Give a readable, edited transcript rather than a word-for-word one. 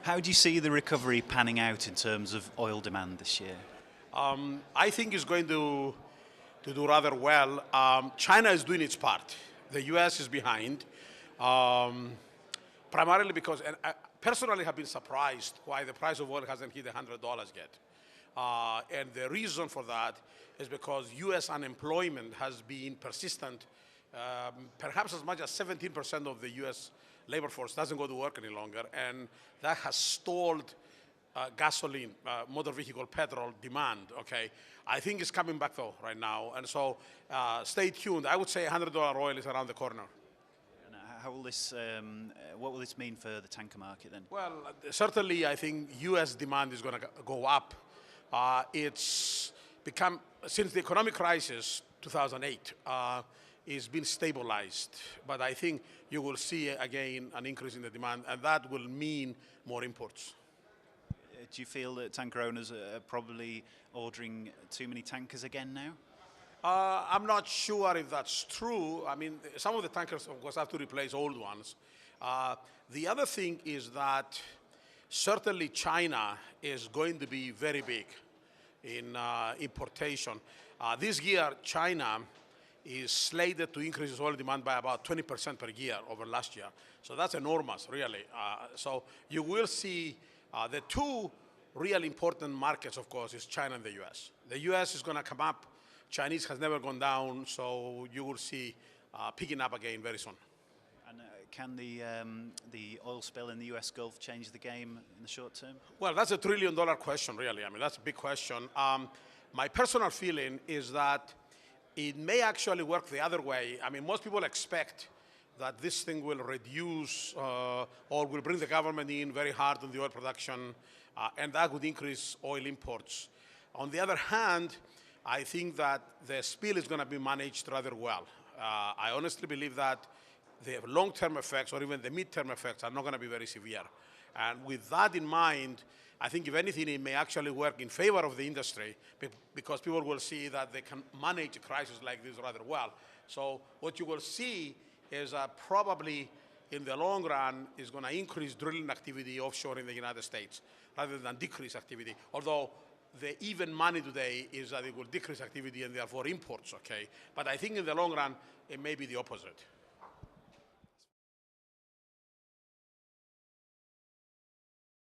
How do you see the recovery panning out in terms of oil demand this year? I think it's going to do rather well. China is doing its part. The U.S. is behind, primarily because, and I personally have been surprised why the price of oil hasn't hit $100 yet. And the reason for that is because U.S. unemployment has been persistent. Perhaps as much as 17% of the U.S. labor force doesn't go to work any longer, and that has stalled gasoline, motor vehicle, petrol demand, okay? I think it's coming back though right now, and so stay tuned. I would say $100 oil is around the corner. And how will this, what will this mean for the tanker market then? Well, certainly I think U.S. demand is going to go up. It's become, since the economic crisis, 2008, it's been stabilized. But I think you will see again an increase in the demand, and that will mean more imports. Do you feel that tanker owners are probably ordering too many tankers again now? I'm not sure if that's true. I mean, some of the tankers, of course, have to replace old ones. The other thing is that certainly China is going to be very big in importation. This year, China is slated to increase its oil demand by about 20% per year over last year. So that's enormous, really. So you will see the two real important markets, of course, is China and the U.S. The U.S. is going to come up. Chinese has never gone down, so you will see picking up again very soon. And can the oil spill in the U.S. Gulf change the game in the short term? Well, that's a $1 trillion question, really. I mean, that's a big question. My personal feeling is that it may actually work the other way. I mean, most people expect that this thing will reduce or will bring the government in very hard on the oil production, and that would increase oil imports. On the other hand, I think that the spill is going to be managed rather well. I honestly believe that the long-term effects or even the mid-term effects are not going to be very severe. And with that in mind, I think if anything, it may actually work in favor of the industry because people will see that they can manage a crisis like this rather well. So what you will see is probably in the long run is going to increase drilling activity offshore in the United States rather than decrease activity. Although the even money today is that it will decrease activity and therefore imports, okay? But I think in the long run, it may be the opposite.